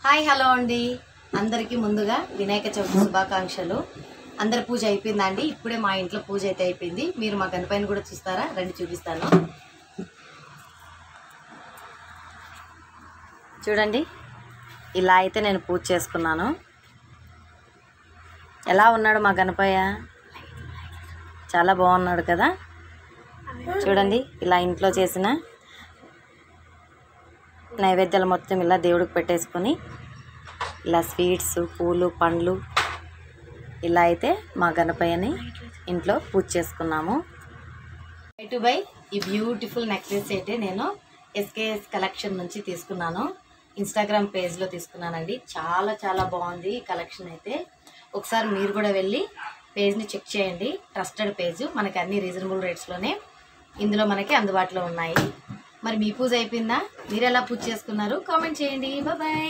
Hi hello అండి, అందరికీ ముందుగా వినాయక చవితి శుభాకాంక్షలు. అందరి పూజ అయిపోయిందా అండి? ఇప్పుడే మా ఇంట్లో పూజ అయితే అయిపోయింది. మీరు మా గణపైన కూడా చూస్తారా? రండి చూపిస్తాను. చూడండి, ఇలా అయితే నేను పూజ చేసుకున్నాను. ఎలా ఉన్నాడు మా గణపయ్య? చాలా బాగున్నాడు కదా. చూడండి, ఇలా ఇంట్లో చేసిన నైవేద్యాలు మొత్తం ఇలా దేవుడికి పెట్టేసుకొని ఇలా స్వీట్స్, పూలు, పండ్లు ఇలా అయితే మా గణపయ్యని ఇంట్లో పూజ చేసుకున్నాము. బై ఈ బ్యూటిఫుల్ నెక్లెస్ అయితే నేను ఎస్కేఎస్ కలెక్షన్ నుంచి తీసుకున్నాను. ఇన్స్టాగ్రామ్ పేజ్లో తీసుకున్నానండి. చాలా చాలా బాగుంది ఈ కలెక్షన్ అయితే. ఒకసారి మీరు కూడా వెళ్ళి పేజ్ని చెక్ చేయండి. ట్రస్టెడ్ పేజ్, మనకి అన్ని రీజనబుల్ రేట్స్లోనే ఇందులో మనకి అందుబాటులో ఉన్నాయి. మరి మీ పూజ అయిపోయిందా? మీరు ఎలా పూజ చేసుకున్నారు? కామెంట్ చేయండి. బాయ్.